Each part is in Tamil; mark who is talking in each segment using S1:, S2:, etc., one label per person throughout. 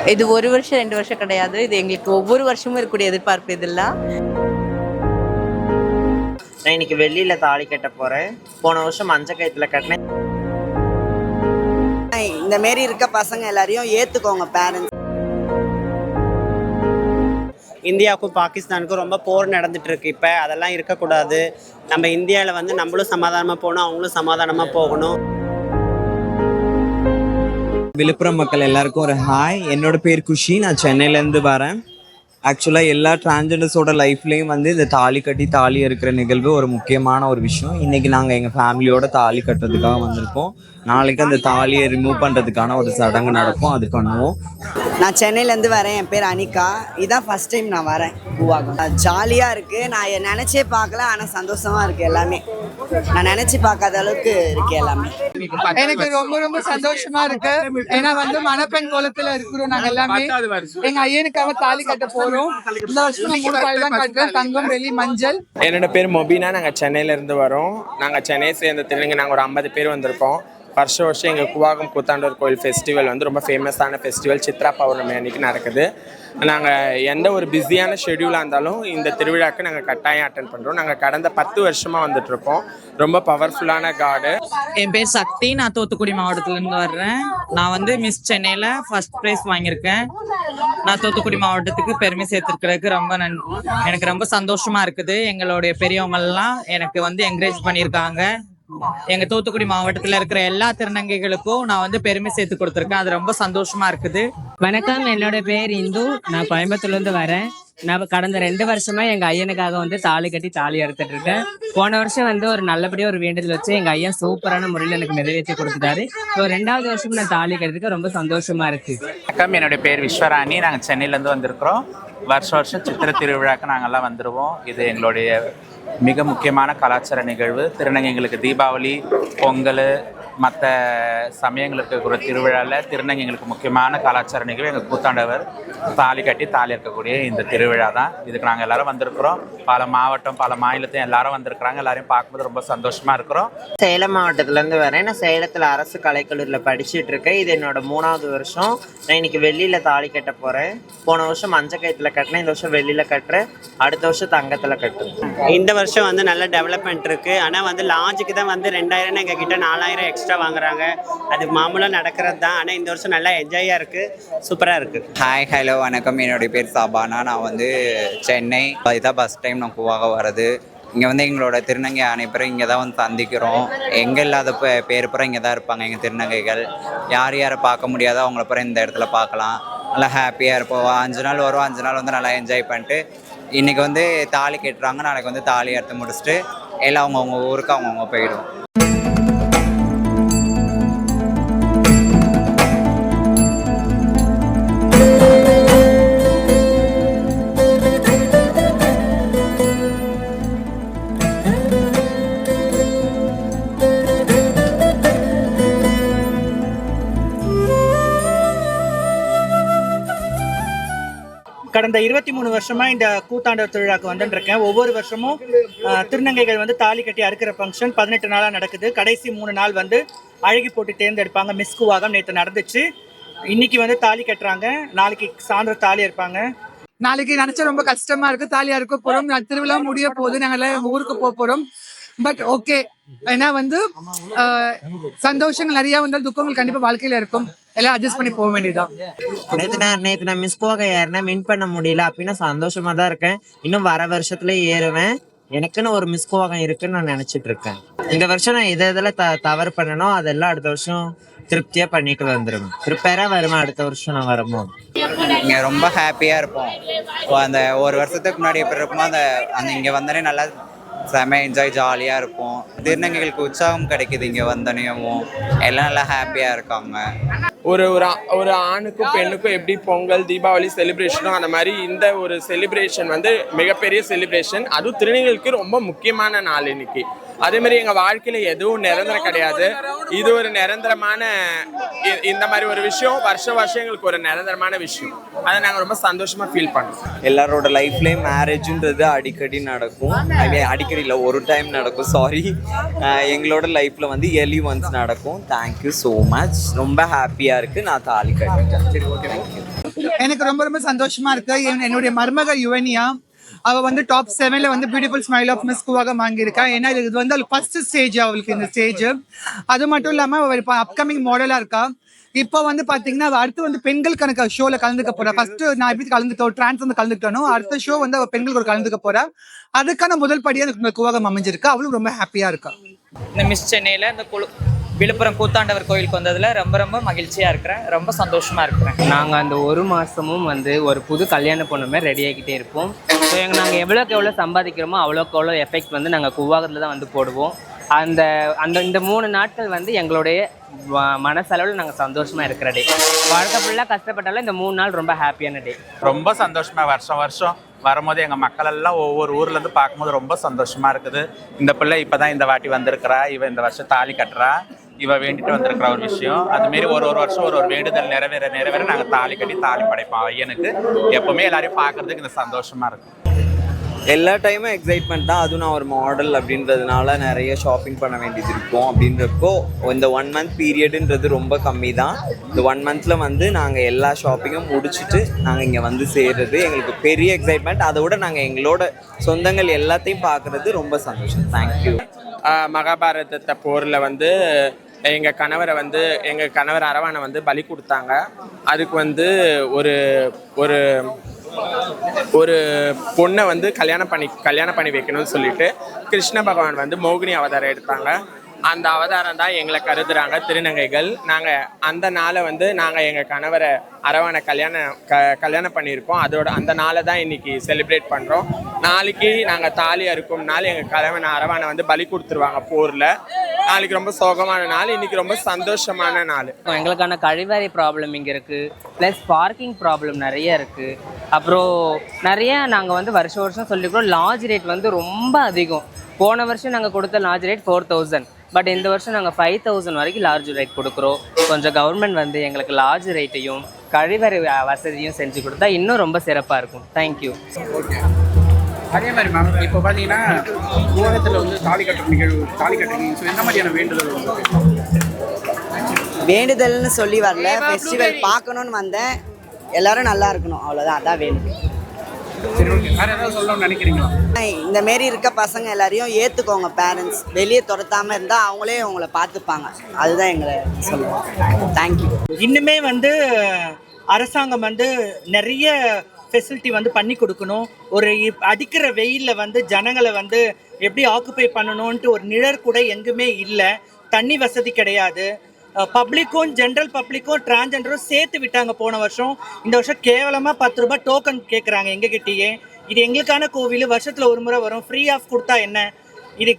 S1: இது 1 வருஷம் 2 வருஷம் கிடையாது. இது எங்களுக்கு ஒவ்வொரு வருஷமும் இருக்கக்கூடிய எதிர்பார்ப்பு இதெல்லாம்.
S2: நான் இன்னைக்கு வெள்ளியில தாலி கட்ட போறேன். போன வருஷம் மஞ்ச கயித்துல கட்டினேன்.
S3: இந்த மாரி இருக்க பசங்க எல்லாரையும் ஏத்துக்கோங்க பேரண்ட்ஸ்.
S4: இந்தியாவுக்கும் பாகிஸ்தானுக்கும் ரொம்ப போர் நடந்துட்டு இருக்கு. இப்போ அதெல்லாம் இருக்கக்கூடாது. நம்ம இந்தியாவில் வந்து நம்மளும் சமாதானமாக போகணும், அவங்களும் சமாதானமாக போகணும்.
S5: விழுப்புரம் மக்கள் எல்லாருக்கும் ஒரு ஹாய். என்னோட பேர் குஷி. நான் சென்னையிலேருந்து வரேன். ஆக்சுவலாக எல்லா டிரான்ஸ்ஜெண்டர்ஸோட லைஃப்லேயும் வந்து இந்த தாலி கட்டி தாலி இருக்கிற நிகழ்வு ஒரு முக்கியமான ஒரு விஷயம். இன்றைக்கி நாங்கள் எங்கள் ஃபேமிலியோட தாலி கட்டுறதுக்காக வந்திருக்கோம். நாளைக்கு அந்த தாலியை ரிமூவ் பண்ணுறதுக்கான ஒரு சடங்கு நடக்கும், அது பண்ணுவோம்.
S3: நான் சென்னையிலேருந்து வரேன். என் பேர் அனிகா. இதான் ஃபர்ஸ்ட் டைம் நான் வரேன் கூவாகம். ஜாலியாக இருக்குது. நான் நினச்சே பார்க்கல, ஆனால் சந்தோஷமாக இருக்குது. எல்லாமே நான் நினச்சி பார்க்காத அளவுக்கு இருக்குது எல்லாமே.
S6: எனக்கு ரொம்ப ரொம்ப சந்தோஷமா இருக்கு. ஏன்னா வந்து மணப்பெண் கோலத்துல இருக்கிறோம் நாங்க எல்லாமே. எங்க ஐயனுக்காக தாலி கட்ட போறோம். இந்த வருஷம் 3 தாலி தான் கட்டுறேன், தங்கம் வெள்ளி மஞ்சள்.
S7: என்னோட பேர் மொபினா. நாங்கள் சென்னையில இருந்து வரோம். நாங்கள் சென்னையை சேர்ந்த திருநங்கை. நாங்கள் ஒரு 50 பேர் வந்திருக்கோம். வருஷம் எங்கள் கூவாகம் கூத்தாண்டவர் கோயில் ஃபெஸ்டிவல் வந்து ரொம்ப ஃபேமஸான ஃபெஸ்டிவல். சித்ரா பௌர்ணமி அன்றைக்கி நடக்குது. நாங்கள் எந்த ஒரு பிஸியான ஷெடியூலாக இருந்தாலும் இந்த திருவிழாவுக்கு நாங்கள் கட்டாயம் அட்டென்ட் பண்ணுறோம். நாங்கள் கடந்த 10 வருஷமாக வந்துட்டுருக்கோம். ரொம்ப பவர்ஃபுல்லான காடு.
S8: என் பேர் சக்தி. நான் தூத்துக்குடி மாவட்டத்துலேருந்து வர்றேன். நான் வந்து மிஸ் சென்னையில் ஃபர்ஸ்ட் ப்ரைஸ் வாங்கியிருக்கேன். நான் தூத்துக்குடி மாவட்டத்துக்கு பெருமை சேர்த்துருக்கிறதுக்கு எனக்கு ரொம்ப சந்தோஷமாக இருக்குது. எங்களுடைய பெரியவங்கள்லாம் எனக்கு வந்து என்கரேஜ் பண்ணியிருக்காங்க. எங்க தூத்துக்குடி மாவட்டத்துல இருக்கிற எல்லா திருநங்கைகளுக்கும் நான் வந்து பெருமை சேர்த்து கொடுத்துருக்கேன். அது ரொம்ப சந்தோஷமா இருக்குது.
S9: வணக்கம், என்னோட பேர் இந்து. நான் கோயம்புத்தூர்ல இருந்து வரேன். நான் கடந்த 2 வருஷமா எங்க ஐயனுக்காக வந்து தாலி கட்டி தாலி அறுத்துட்டு இருக்கேன். போன வருஷம் வந்து ஒரு நல்லபடியா ஒரு வேண்டுதல் வச்சு எங்க ஐயன் சூப்பரான முறையில் எனக்கு நிறைவேற்றி கொடுத்துட்டாரு. ஸோ 2வது வருஷம் நான் தாலி கட்டுறதுக்கு ரொம்ப சந்தோஷமா இருக்கு.
S10: வணக்கம், என்னோட பேர் விஸ்வராணி. நாங்கள் சென்னையிலேருந்து வந்திருக்கிறோம். வருஷம் சித்திரை திருவிழாக்கு நாங்கள்லாம் வந்துடுவோம். இது எங்களுடைய மிக முக்கியமான கலாச்சார நிகழ்வு. திருநங்கைங்களுக்கு தீபாவளி, பொங்கல், மற்ற சமயங்களுக்கு இருக்கிற திருவிழாவில் திருநங்கைங்களுக்கு முக்கியமான கலாச்சார நிகழ்வு எங்கள் கூத்தாண்டவர் தாலி கட்டி தாலி இருக்கக்கூடிய இந்த திருவிழா தான். இதுக்கு நாங்கள் எல்லோரும் வந்திருக்கிறோம். பல மாவட்டம், பல மாநிலத்தையும் எல்லாரும் வந்திருக்கிறாங்க. எல்லாரையும் பார்க்கும்போது ரொம்ப சந்தோஷமாக இருக்கிறோம்.
S2: சேலம் மாவட்டத்துலேருந்து வரேன். நான் சேலத்தில் அரசு கலைக்கல்லூரியில் படிச்சுட்டு இருக்கேன். இது என்னோட 3வது வருஷம். நான் இன்னைக்கு வெள்ளியில் தாலி கட்ட போகிறேன். போன வருஷம் மஞ்ச கயித்துல கட்டினேன். இந்த வருஷம் வெள்ளியில் கட்டுறேன். அடுத்த வருஷம் தங்கத்தில் கட்டுறேன்.
S4: இந்த வருஷம் வந்து நல்ல டெவலப்மெண்ட் இருக்குது. ஆனால் வந்து லாஞ்சுக்கு தான் வந்து 2000 எங்கள் கிட்ட 4000 எக்ஸ்ட்ரா வாங்குறாங்க. அது மாமூலாக நடக்கிறது தான். ஆனால் இந்த வருஷம் நல்லா என்ஜாயாக இருக்குது, சூப்பராக இருக்குது.
S5: ஹாய், ஹலோ, வணக்கம். என்னுடைய பேர் சபானா. நான் வந்து சென்னை. இதுதான் ஃபஸ்ட் டைம் நான் கூவாக வர்றது. இங்கே வந்து எங்களோட திருநங்கை அனைவரும் இங்கே தான் வந்து சந்திக்கிறோம். எங்கே இல்லாத பேர் புறம் இங்கே தான் இருப்பாங்க எங்கள் திருநங்கைகள். யார் யாரை பார்க்க முடியாதோ அவங்கள புறம் இந்த இடத்துல பார்க்கலாம். நல்லா ஹாப்பியாக இருப்போம். 5 நாள் வரும். 5 நாள் வந்து நல்லா என்ஜாய் பண்ணிட்டு இன்றைக்கி வந்து தாலி கட்டுறாங்க. நாளைக்கு வந்து தாலி அறுத்து முடிச்சுட்டு எல்லாம் அவங்கவுங்க ஊருக்கு அவங்கவுங்க போயிடும்.
S11: கடந்த 23 வருஷமா இந்த கூத்தாண்டவர் திருவிழாக்கு வந்துருக்கேன். ஒவ்வொரு வருஷமும் திருநங்கைகள் வந்து தாலி கட்டி அறுக்கிற ஃபங்க்ஷன் 18 நாளாக நடக்குது. கடைசி 3 நாள் வந்து அழகி போட்டு தேர்ந்தெடுப்பாங்க. மிஸ் கூவாகம் நேற்று நடந்துச்சு. இன்னைக்கு வந்து தாலி கட்டுறாங்க. நாளைக்கு சாயந்தரம் தாலி இருப்பாங்க.
S6: நாளைக்கு நினைச்சா ரொம்ப கஷ்டமா இருக்கு. தாலியா இருக்க போறோம். திருவிழா முடிய போகுது. நாங்கள் ஊருக்கு போறோம். பட் ஓகே, ஏன்னா வந்து சந்தோஷங்கள் நிறைய வந்தால் துக்கங்கள் கண்டிப்பா வாழ்க்கையில இருக்கும். எல்லாம் அட்ஜஸ்ட் பண்ணி போக வேண்டியதுதான்.
S2: நேற்று நான் மிஸ் கூவாக ஏறினேன். வின் பண்ண முடியல அப்படின்னா சந்தோஷமா தான் இருக்கேன். இன்னும் வர வருஷத்துல ஏறுவேன். எனக்குன்னு ஒரு மிஸ் கூவாகம் இருக்குன்னு நான் நினைச்சிட்டு இருக்கேன். இந்த வருஷம் நான் எதில் தவறு பண்ணணும் அதெல்லாம் அடுத்த வருஷம் திருப்தியா பண்ணிட்டு வந்துருவேன். ப்ரிப்பேரா வருவேன். அடுத்த வருஷம் நான் வரும்போது
S5: இங்கே ரொம்ப ஹாப்பியாக இருப்போம். அந்த ஒரு வருஷத்துக்கு முன்னாடி எப்படி இருக்குமோ அந்த இங்கே வந்தோடனே நல்லா செம என்ஜாய், ஜாலியாக இருப்போம். திருநங்கைகளுக்கு உற்சாகம் கிடைக்குது இங்கே வந்தோடனேயும். எல்லாம் நல்லா ஹாப்பியாக இருக்காங்க.
S7: ஒரு ஆணுக்கும் பெண்ணுக்கும் எப்படி பொங்கல், தீபாவளி செலிப்ரேஷனோ அந்த மாதிரி இந்த ஒரு செலிப்ரேஷன் வந்து மிகப்பெரிய செலிப்ரேஷன். அதுவும் திருநங்கைகளுக்கு ரொம்ப முக்கியமான நாள் இன்னைக்கு. அதே மாதிரி எங்கள் வாழ்க்கையில் எதுவும் நிரந்தரம் கிடையாது. இது ஒரு நிரந்தரமான இந்த மாதிரி ஒரு விஷயம் வருஷம் எங்களுக்கு ஒரு நிரந்தரமான விஷயம். அதை நாங்கள் ரொம்ப சந்தோஷமாக ஃபீல் பண்ணுறோம்.
S5: எல்லாரோட லைஃப்லேயும் மேரேஜுன்றது அடிக்கடி நடக்கும். அடிக்கடி இல்லை, ஒரு டைம் நடக்கும். சாரி, எங்களோட லைஃப்பில் வந்து இயர்லி ஒன்ஸ் நடக்கும். Thank you so much. ரொம்ப ஹாப்பியாக இருக்குது. நான் தாலி கட்டிட்டேன். சரி, ஓகே, தேங்க்யூ.
S6: எனக்கு ரொம்ப ரொம்ப சந்தோஷமா இருக்கு. என்னுடைய மருமக யுவனியா அவ வந்து டாப் 7ல வந்து பியூட்டிஃபுல் ஸ்மைல் ஆஃப் மிஸ் கூவாக வாங்கியிருக்கா. ஏன்னா இது வந்து ஃபர்ஸ்ட் ஸ்டேஜ் அவளுக்கு இந்த ஸ்டேஜ். அது மட்டும் இல்லாம அவள் இப்போ அப்கமிங் மாடலா இருக்கா. இப்போ வந்து பாத்தீங்கன்னா அடுத்து வந்து பெண்கள் கணக்கு ஷோல கலந்துக்க போறா. ஃபர்ஸ்ட் நான் எப்படி கலந்துட்டோம் டிரான்ஸ் வந்து கலந்துக்கிட்டோம், அடுத்த ஷோ வந்து அவ பெண்களுக்கு ஒரு கலந்துக்க போறா. அதுக்கான முதல் படியா இந்த கூவாகம் அமைஞ்சிருக்கு. அவளும் ரொம்ப ஹாப்பியா இருக்கா.
S8: இந்த மிஸ் சென்னையில் இந்த விழுப்புரம் கூத்தாண்டவர் கோயிலுக்கு வந்ததில் ரொம்ப ரொம்ப மகிழ்ச்சியாக இருக்கிறேன், ரொம்ப சந்தோஷமாக இருக்கிறேன்.
S9: நாங்கள் அந்த ஒரு மாதமும் வந்து ஒரு புது கல்யாண பொண்ணுமே ரெடி ஆகிக்கிட்டே இருப்போம். ஸோ நாங்கள் எவ்வளோக்கு எவ்வளோ சம்பாதிக்கிறோமோ அவ்வளோக்கு எவ்வளோ எஃபெக்ட் வந்து நாங்கள் கூவாகத்தில் தான் வந்து போடுவோம். இந்த 3 நாட்கள் வந்து எங்களுடைய மனசளவில் நாங்கள் சந்தோஷமாக இருக்கிற டே. வாழ்க்கை ஃபுல்லாக கஷ்டப்பட்டாலும் இந்த 3 நாள் ரொம்ப ஹாப்பியான டே.
S10: ரொம்ப சந்தோஷமா வருஷம் வருஷம் வரும்போது எங்கள் மக்கள் எல்லாம் ஒவ்வொரு ஊர்லேருந்து பார்க்கும்போது ரொம்ப சந்தோஷமா இருக்குது. இந்த பிள்ளை இப்போ தான் இந்த வாட்டி வந்திருக்கிறா, இவ இந்த வருஷம் தாலி கட்டுறா, இவ வேண்டிட்டு வந்திருக்கிற ஒரு விஷயம். அதுமாரி ஒரு வருஷம் ஒரு வேண்டுதல் நிறைவேற நாங்கள் தாலி கட்டி தாலி படைப்போம் ஐயனுக்கு. எப்பவுமே எல்லாரையும் பார்க்கறதுக்கு இந்த சந்தோஷமா இருக்கும்.
S12: எல்லா டைமும் எக்ஸைட்மெண்ட் தான். அதுவும் நான் ஒரு மாடல் அப்படின்றதுனால நிறைய ஷாப்பிங் பண்ண வேண்டியது இருக்கும். அப்படின்றப்போ இந்த 1 மந்த் பீரியடுன்றது ரொம்ப கம்மி தான். இந்த 1 மந்தில் வந்து நாங்கள் எல்லா ஷாப்பிங்கும் முடிச்சுட்டு நாங்கள் இங்கே வந்து சேர்றது எங்களுக்கு பெரிய எக்ஸைட்மெண்ட். அதை விட நாங்கள் எங்களோட சொந்தங்கள் எல்லாத்தையும் பார்க்குறது ரொம்ப சந்தோஷம். தேங்க்யூ.
S7: மகாபாரதத்தை போரில் வந்து எங்கள் கணவர் அரவானை வந்து பலி கொடுத்தாங்க. அதுக்கு வந்து ஒரு பொண்ணை வந்து கல்யாணம் பண்ணி வைக்கணும்னு சொல்லிட்டு கிருஷ்ண பகவான் வந்து மோகினி அவதாரம் எடுத்தாங்க. அந்த அவதாரம் தான் எங்களை கருதுறாங்க திருநங்கைகள். நாங்கள் அந்த நாளை வந்து நாங்கள் எங்கள் கணவரை அரவானை கல்யாணம் பண்ணியிருக்கோம். அந்த நாளை தான் இன்னைக்கு செலிப்ரேட் பண்ணுறோம். நாளைக்கு நாங்கள் தாலி அறுக்கும் நாள் எங்கள் கணவன் அரவானை வந்து பலி கொடுத்துருவாங்க போரில். நாளைக்கு ரொம்ப சோகமான நாள், இன்னைக்கு ரொம்ப சந்தோஷமான நாள்.
S9: எங்களுக்கான கழிவறை ப்ராப்ளம் இங்கே இருக்குது, ப்ளஸ் பார்க்கிங் ப்ராப்ளம் நிறைய இருக்குது. அப்புறம் நிறைய நாங்கள் வந்து வருஷம் சொல்லிக்கிறோம். லாட்ஜ் ரேட் வந்து ரொம்ப அதிகம். போன வருஷம் நாங்கள் கொடுத்த லாட்ஜ் ரேட் 4000, பட் இந்த வருஷம் நாங்கள் 5000 வரைக்கும் லார்ஜ் ரேட் கொடுக்குறோம். கொஞ்சம் கவர்மெண்ட் வந்து எங்களுக்கு லார்ஜ் ரேட்டையும் கழிவறை வசதியும் செஞ்சு கொடுத்தா இன்னும் ரொம்ப சிறப்பாக இருக்கும். தேங்க்யூ.
S13: அதே மாதிரி மேம் இப்போ பார்த்தீங்கன்னா கூவாகத்தில் வந்து தாலி கட்டுறீங்க. ஸோ எந்த மாதிரியான வேண்டுதல்
S3: வேண்டுதல்னு சொல்லி வரல, ஃபெஸ்டிவல் பார்க்கணுன்னு வந்தேன். எல்லாரும் நல்லா இருக்கணும், அவ்வளோதான். அதான் வேணும்.
S13: சரி, ஓகே. வேறு ஏதாவது சொல்லணும்னு நினைக்கிறீங்களா?
S3: இந்த மாரி இருக்க பசங்க எல்லாரையும் ஏற்றுக்கோங்க. பேரண்ட்ஸ் வெளியே துரத்தாமல் இருந்தால் அவங்களே அவங்கள பார்த்துப்பாங்க. அதுதான் எங்களை சொல்லுவோம். தேங்க்யூ.
S11: இன்னுமே வந்து அரசாங்கம் வந்து நிறைய ஃபெசிலிட்டி வந்து பண்ணி கொடுக்கணும். ஒரு அடிக்கிற வெயிலில் வந்து ஜனங்களை வந்து எப்படி ஆக்குப்பை பண்ணணுன்ட்டு ஒரு நிழற்கூட எங்குமே இல்லை. தண்ணி வசதி கிடையாது. பப்ளிக்கும் ஜென்ரல் பப்ளிக்கும் டிரான்ஜெண்டரும் சேர்த்து விட்டாங்க போன வருஷம். இந்த வருஷம் கேவலமாக 10 ரூபாய் டோக்கன் கேட்குறாங்க எங்ககிட்டயே. இது எங்களுக்கான கோவில், வருஷத்தில் ஒரு முறை வரும். ஃப்ரீ ஆஃப் கொடுத்தா என்ன? இது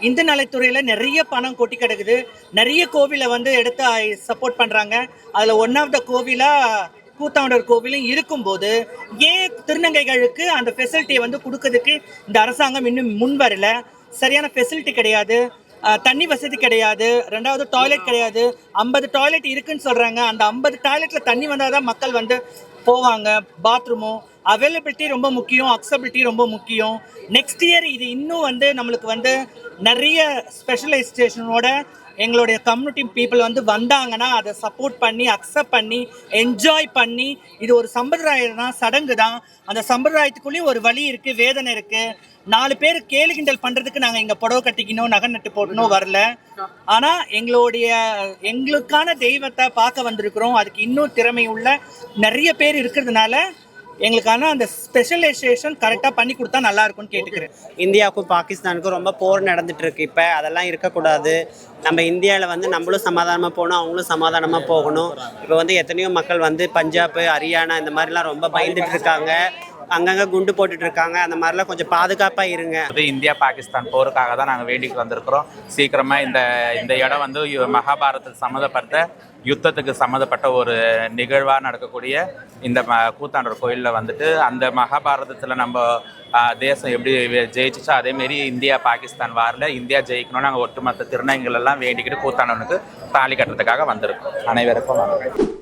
S11: இந்து நலத்துறையில் நிறைய பணம் கொட்டி கிடக்குது. நிறைய கோவிலை வந்து எடுத்து சப்போர்ட் பண்ணுறாங்க. அதில் ஒன் ஆஃப் த கோவிலாக கூத்தாண்டவர் கோவிலும் இருக்கும்போது ஏன் திருநங்கைகளுக்கு அந்த ஃபெசிலிட்டியை வந்து கொடுக்கறதுக்கு இந்த அரசாங்கம் இன்னும் முன் வரல. சரியான ஃபெசிலிட்டி கிடையாது, தண்ணி வசதி கிடையாது, 2வது டாய்லெட் கிடையாது. 50 டாய்லெட் இருக்குன்னு சொல்கிறாங்க. அந்த 50 டாய்லெட்டில் தண்ணி வந்தால் தான் மக்கள் வந்து போவாங்க. பாத்ரூமும் அவைலபிலிட்டி ரொம்ப முக்கியம், அக்சபிலிட்டி ரொம்ப முக்கியம். நெக்ஸ்ட் இயர் இது இன்னும் வந்து நம்மளுக்கு வந்து நிறைய ஸ்பெஷலைசேஷனோட எங்களுடைய கம்யூனிட்டி பீப்புள் வந்து வந்தாங்கன்னா அதை சப்போர்ட் பண்ணி அக்செப்ட் பண்ணி என்ஜாய் பண்ணி, இது ஒரு சம்பிரதாயம் தான், சடங்கு தான். அந்த சம்பிரதாயத்துக்குள்ளேயும் ஒரு வழி இருக்குது, வேதனை இருக்குது. 4 பேர் கேலி கிண்டல் பண்ணுறதுக்கு நாங்கள் இங்கே புடவை கட்டிக்கணும், நகை நட்டு போடணும் வரல. ஆனால் எங்களுக்கான தெய்வத்தை பார்க்க வந்திருக்கிறோம். அதுக்கு இன்னும் திறமை உள்ள நிறைய பேர் இருக்கிறதுனால எங்களுக்கான அந்த ஸ்பெஷலைசேஷன் கரெக்டாக பண்ணி கொடுத்தா நல்லா இருக்கும்னு கேட்டுக்கிறேன்.
S4: இந்தியாவுக்கும் பாகிஸ்தானுக்கும் ரொம்ப போர் நடந்துட்டு இருக்கு. இப்போ அதெல்லாம் இருக்கக்கூடாது. நம்ம இந்தியாவில் வந்து நம்மளும் சமாதானமாக போகணும், அவங்களும் சமாதானமாக போகணும். இப்போ வந்து எத்தனையோ மக்கள் வந்து பஞ்சாப், ஹரியானா இந்த மாதிரிலாம் ரொம்ப பயந்துட்டு இருக்காங்க. அங்கங்கே குண்டு போட்டுட்டு இருக்காங்க. அந்த மாதிரிலாம் கொஞ்சம் பாதுகாப்பாக இருங்க.
S10: இந்தியா பாகிஸ்தான் போருக்காக தான் நாங்கள் வேண்டிட்டு வந்திருக்கிறோம். சீக்கிரமாக இந்த இடம் வந்து மகாபாரதத்துக்கு சம்மந்தப்பட்ட யுத்தத்துக்கு சம்மந்தப்பட்ட ஒரு நிகழ்வாக நடக்கக்கூடிய இந்த கூத்தாண்டவர் கோயிலில் வந்துட்டு அந்த மகாபாரதத்தில் நம்ம தேசம் எப்படி ஜெயிச்சிச்சோ அதேமாரி இந்தியா பாகிஸ்தான் வாரில் இந்தியா ஜெயிக்கணும்னு நாங்கள் ஒட்டுமொத்த திருநங்கைகள் எல்லாம் வேண்டிக்கிட்டு கூத்தாண்டவனுக்கு தாலி கட்டுறதுக்காக வந்திருக்கோம். அனைவருக்கும் வணக்கம்.